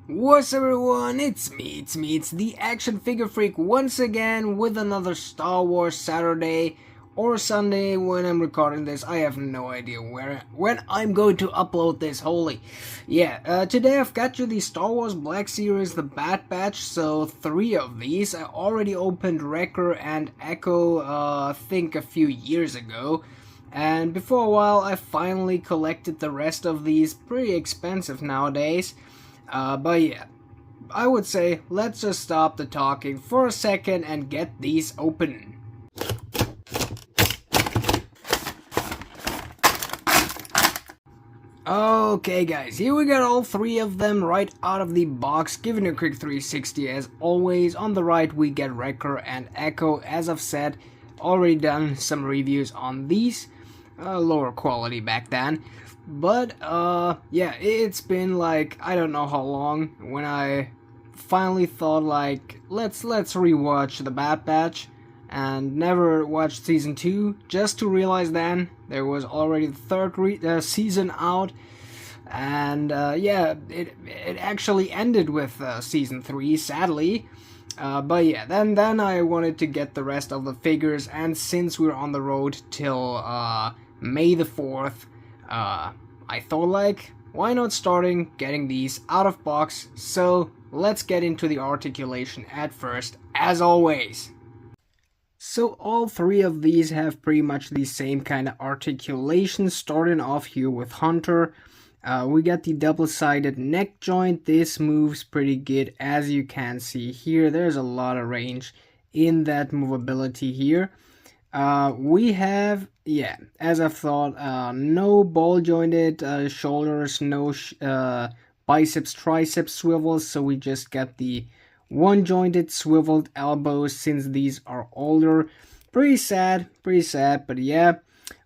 What's up everyone, it's me, the Action Figure Freak once again with another Star Wars Saturday or Sunday when I'm recording this. I have no idea when I'm going to upload this, today I've got you the Star Wars Black Series, the Bad Batch, so 3 of these. I already opened Wreker and Echo, I think a few years ago. And before a while I finally collected the rest of these, pretty expensive nowadays. But yeah, I would say let's just stop the talking for a second and get these open. Okay guys, here we got all 3 of them right out of the box, giving a quick 360 as always. On the right we get Wreker and Echo. As I've said, already done some reviews on these, lower quality back then. But yeah, it's been like I don't know how long when I finally thought like let's rewatch the Bad Batch, and never watched season 2, just to realize then there was already the 3rd season out. And yeah, it actually ended with season 3, sadly. But yeah, then I wanted to get the rest of the figures, and since we're on the road till May the 4th, I thought like, why not starting getting these out of box? So let's get into the articulation at first, as always. So all 3 of these have pretty much the same kind of articulation, starting off here with Hunter. We got the double-sided neck joint. This moves pretty good, as you can see here. There's a lot of range in that movability here. We have, yeah, as I thought, no ball jointed shoulders, no biceps, triceps swivels, so we just got the one jointed swiveled elbows since these are older. Pretty sad, but yeah,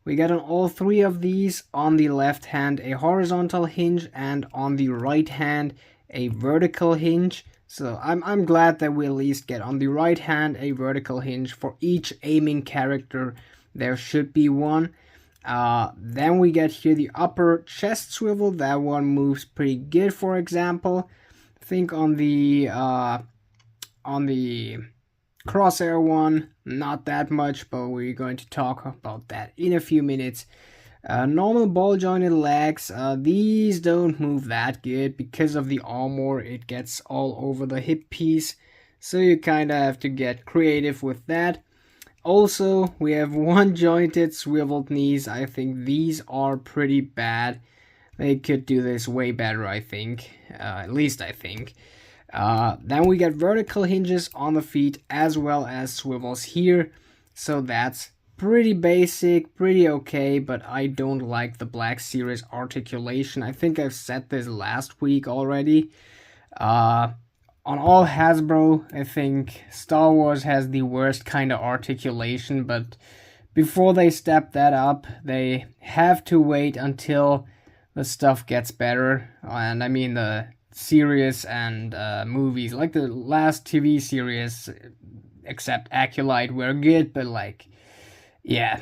we got on all 3 of these. On the left hand a horizontal hinge, and on the right hand a vertical hinge. So I'm glad that we at least get on the right hand a vertical hinge for each aiming character. There should be one. Then we get here the upper chest swivel. That one moves pretty good. For example, I think on the Crosshair one, not that much, but we're going to talk about that in a few minutes. Normal ball jointed legs, these don't move that good because of the armor. It gets all over the hip piece, so you kind of have to get creative with that. Also, we have one jointed swiveled knees. I think these are pretty bad. They could do this way better, I think, at least I think. Then we get vertical hinges on the feet as well as swivels here, so that's pretty basic, pretty okay, but I don't like the Black Series articulation. I think I've said this last week already. On all Hasbro, I think Star Wars has the worst kind of articulation, but before they step that up, they have to wait until the stuff gets better. And I mean the series and movies, like the last TV series, except Acolyte, were good, but like, yeah,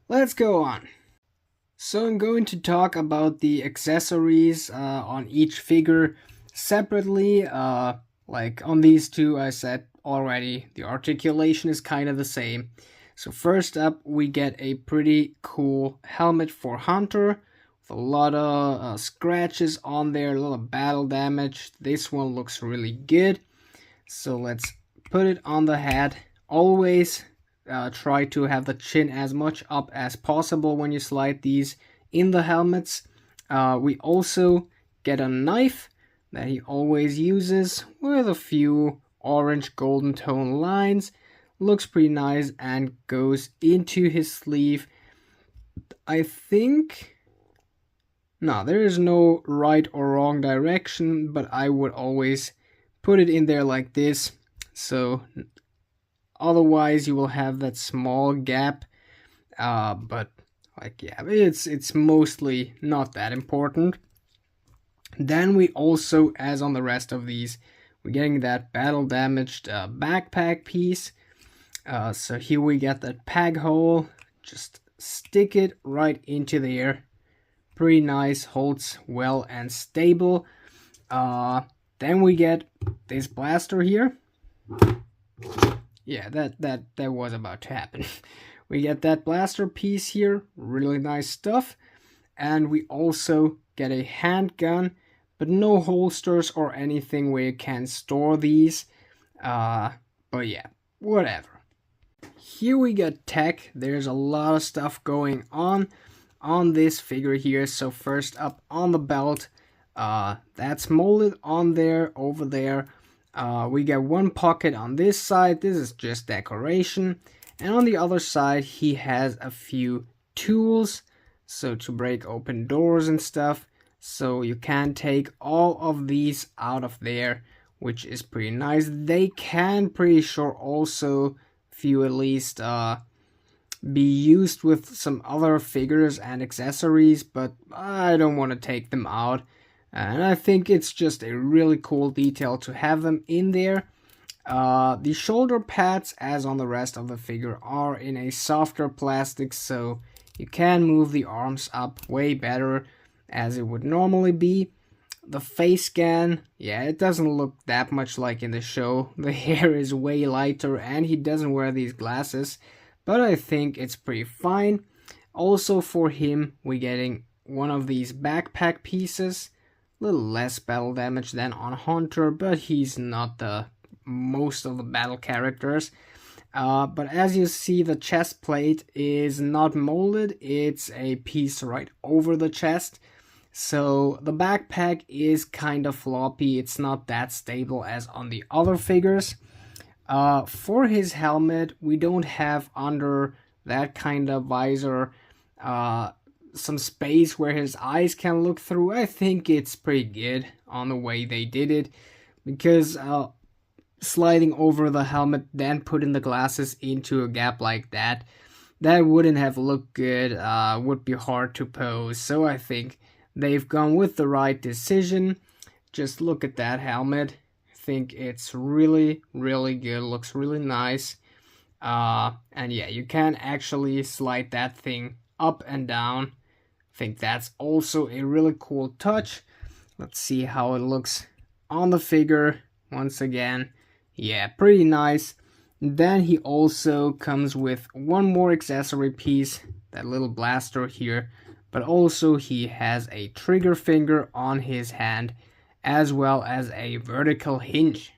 let's go on. So I'm going to talk about the accessories on each figure separately. Like on these 2, I said already, the articulation is kind of the same. So first up, we get a pretty cool helmet for Hunter, with a lot of scratches on there, a lot of battle damage. This one looks really good. So let's put it on the head. Always try to have the chin as much up as possible when you slide these in the helmets. We also get a knife that he always uses with a few orange golden tone lines. Looks pretty nice and goes into his sleeve. I think, no, there is no right or wrong direction, but I would always put it in there like this, so otherwise you will have that small gap, but like, yeah, it's mostly not that important. Then we also, as on the rest of these, we're getting that battle damaged backpack piece. So here we get that peg hole, just stick it right into there. Pretty nice, holds well and stable. Then we get this blaster here. Yeah, that was about to happen. We get that blaster piece here, really nice stuff. And we also get a handgun, but no holsters or anything where you can store these. But yeah, whatever. Here we get tech. There's a lot of stuff going on this figure here. So first up on the belt, that's molded on there, over there. We get one pocket on this side. This is just decoration. And on the other side, he has a few tools, so to break open doors and stuff. So you can take all of these out of there, which is pretty nice. They can, pretty sure, also, few at least, be used with some other figures and accessories, but I don't want to take them out. And I think it's just a really cool detail to have them in there. The shoulder pads, as on the rest of the figure, are in a softer plastic, so you can move the arms up way better as it would normally be. The face scan, yeah, it doesn't look that much like in the show. The hair is way lighter and he doesn't wear these glasses, but I think it's pretty fine. Also for him, we're getting one of these backpack pieces. A little less battle damage than on Hunter, but he's not the most of the battle characters. But as you see, the chest plate is not molded. It's a piece right over the chest. So the backpack is kind of floppy. It's not that stable as on the other figures. For his helmet, we don't have under that kind of visor some space where his eyes can look through. I think it's pretty good on the way they did it, because sliding over the helmet, then putting the glasses into a gap like that wouldn't have looked good, would be hard to pose. So I think they've gone with the right decision. Just look at that helmet. I think it's really, really good, looks really nice. And yeah, you can actually slide that thing up and down. I think that's also a really cool touch. Let's see how it looks on the figure once again. Yeah, pretty nice. Then he also comes with one more accessory piece, that little blaster here, but also he has a trigger finger on his hand, as well as a vertical hinge.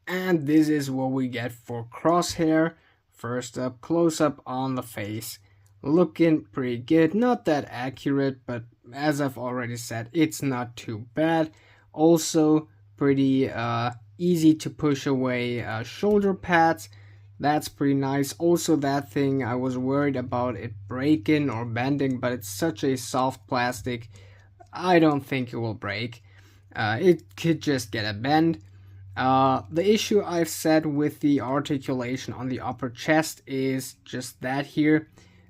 And this is what we get for Crosshair. First up, close up on the face. Looking pretty good, not that accurate, but as I've already said, it's not too bad. Also pretty easy to push away shoulder pads. That's pretty nice. Also that thing, I was worried about it breaking or bending, but it's such a soft plastic, I don't think it will break. It could just get a bend. The issue I've said with the articulation on the upper chest is just that here.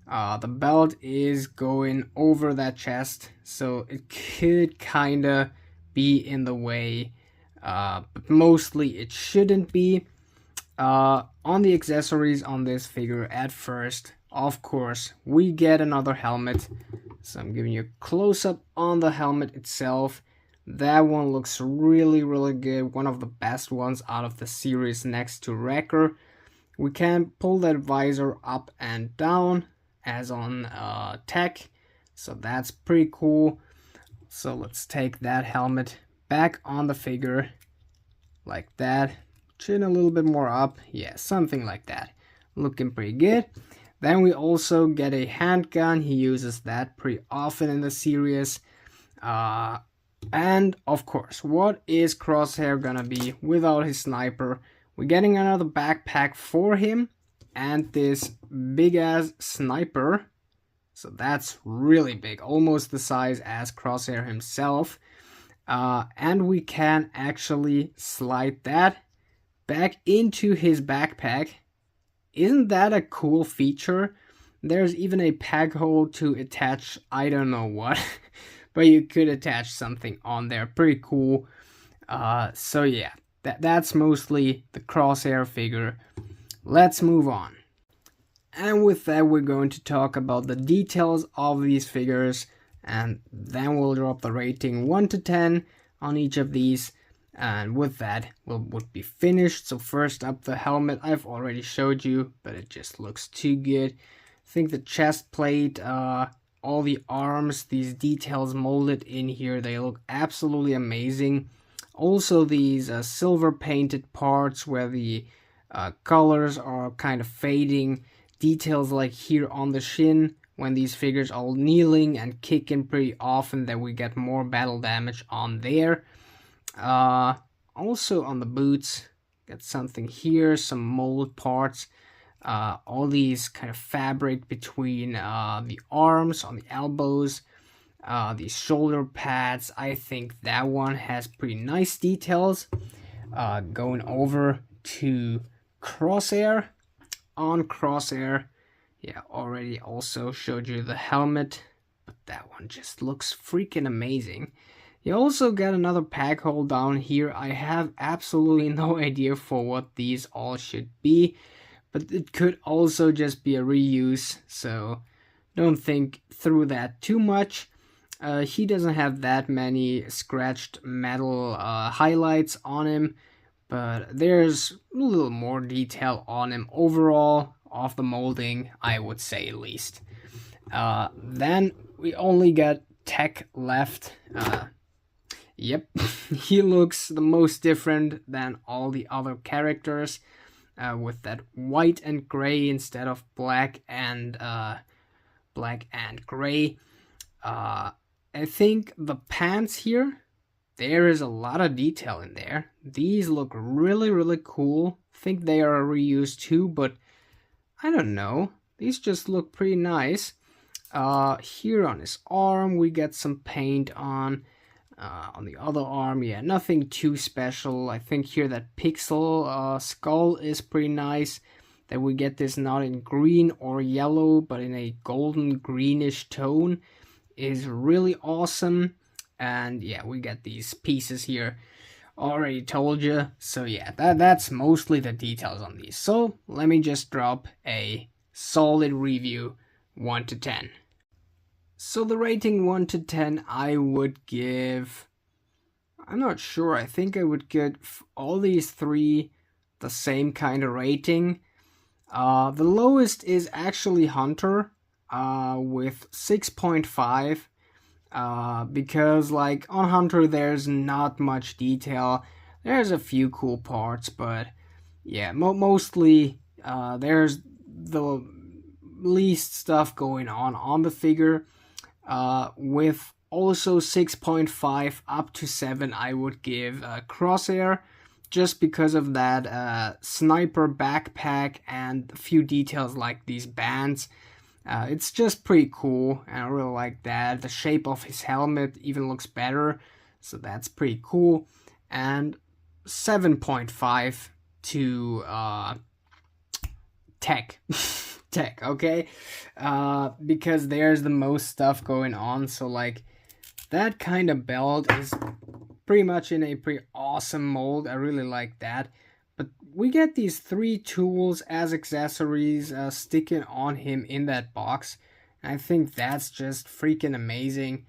The belt is going over that chest, so it could kinda be in the way, but mostly it shouldn't be. On the accessories on this figure, at first, of course, we get another helmet. So I'm giving you a close-up on the helmet itself. That one looks really, really good. One of the best ones out of the series next to Wrecker. We can pull that visor up and down as on tech, so that's pretty cool. So let's take that helmet back on the figure like that. Chin a little bit more up, yeah, something like that. Looking pretty good. Then we also get a handgun. He uses that pretty often in the series. And of course, what is Crosshair gonna be without his sniper? We're getting another backpack for him and this big ass sniper. So that's really big, almost the size as Crosshair himself. And we can actually slide that back into his backpack. Isn't that a cool feature? There's even a peg hole to attach, I don't know what, but you could attach something on there. Pretty cool. So yeah, that's mostly the Crosshair figure. Let's move on. And with that, we're going to talk about the details of these figures, and then we'll drop the rating 1 to 10 on each of these. And with that, would be finished. So first up, the helmet. I've already showed you, but it just looks too good. I think the chest plate, all the arms, these details molded in here, they look absolutely amazing. Also these silver painted parts where the colors are kind of fading. Details like here on the shin, when these figures are kneeling and kicking pretty often, that we get more battle damage on there. Also on the boots, got something here, some mold parts, all these kind of fabric between the arms, on the elbows, these shoulder pads. I think that one has pretty nice details. Going over to Crosshair. On Crosshair, yeah, already also showed you the helmet, but that one just looks freaking amazing. You also got another pack hole down here. I have absolutely no idea for what these all should be, but it could also just be a reuse, so don't think through that too much. He doesn't have that many scratched metal highlights on him, but there's a little more detail on him overall, of the molding, I would say at least. Then we only got Tech left. Yep, he looks the most different than all the other characters, with that white and gray instead of black and gray. I think the pants here, there is a lot of detail in there. These look really, really cool. I think they are a reuse too, but I don't know. These just look pretty nice. Here on his arm, we get some paint on. On the other arm, yeah, nothing too special. I think here that pixel skull is pretty nice. That we get this not in green or yellow, but in a golden greenish tone is really awesome. And yeah, we get these pieces here. Already told you. So yeah, that's mostly the details on these. So let me just drop a solid review, 1 to 10. So the rating 1 to 10, I would give, I'm not sure, I think I would give all these three the same kind of rating. The lowest is actually Hunter, with 6.5, because like on Hunter there's not much detail. There's a few cool parts, but yeah, mostly there's the least stuff going on the figure. With also 6.5 up to 7, I would give Crosshair, just because of that sniper backpack and a few details like these bands. It's just pretty cool, and I really like that. The shape of his helmet even looks better, so that's pretty cool. And 7.5 to Tech. Tech, okay? Because there's the most stuff going on, so like that kind of belt is pretty much in a pretty awesome mold. I really like that. But we get these 3 tools as accessories sticking on him in that box. And I think that's just freaking amazing.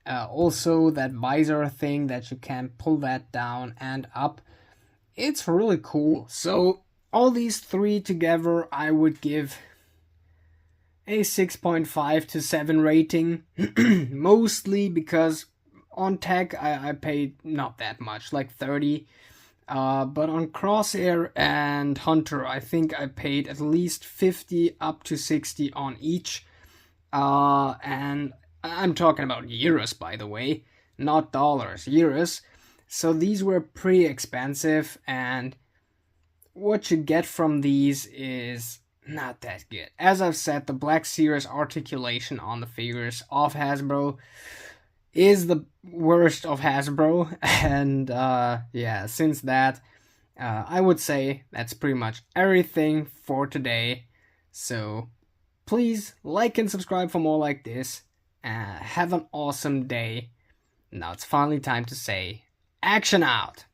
Also that visor thing that you can pull that down and up. It's really cool. So all these 3 together, I would give a 6.5 to 7 rating. Mostly because on Tech I paid not that much, like 30. But on Crosshair and Hunter, I think I paid at least 50 up to 60 on each. And I'm talking about euros, by the way, not dollars, euros. So these were pretty expensive, and what you get from these is not that good. As I've said, the Black Series articulation on the figures of Hasbro is the worst of Hasbro, and yeah, since that, I would say that's pretty much everything for today. So please like and subscribe for more like this. Have an awesome day. Now it's finally time to say, action out!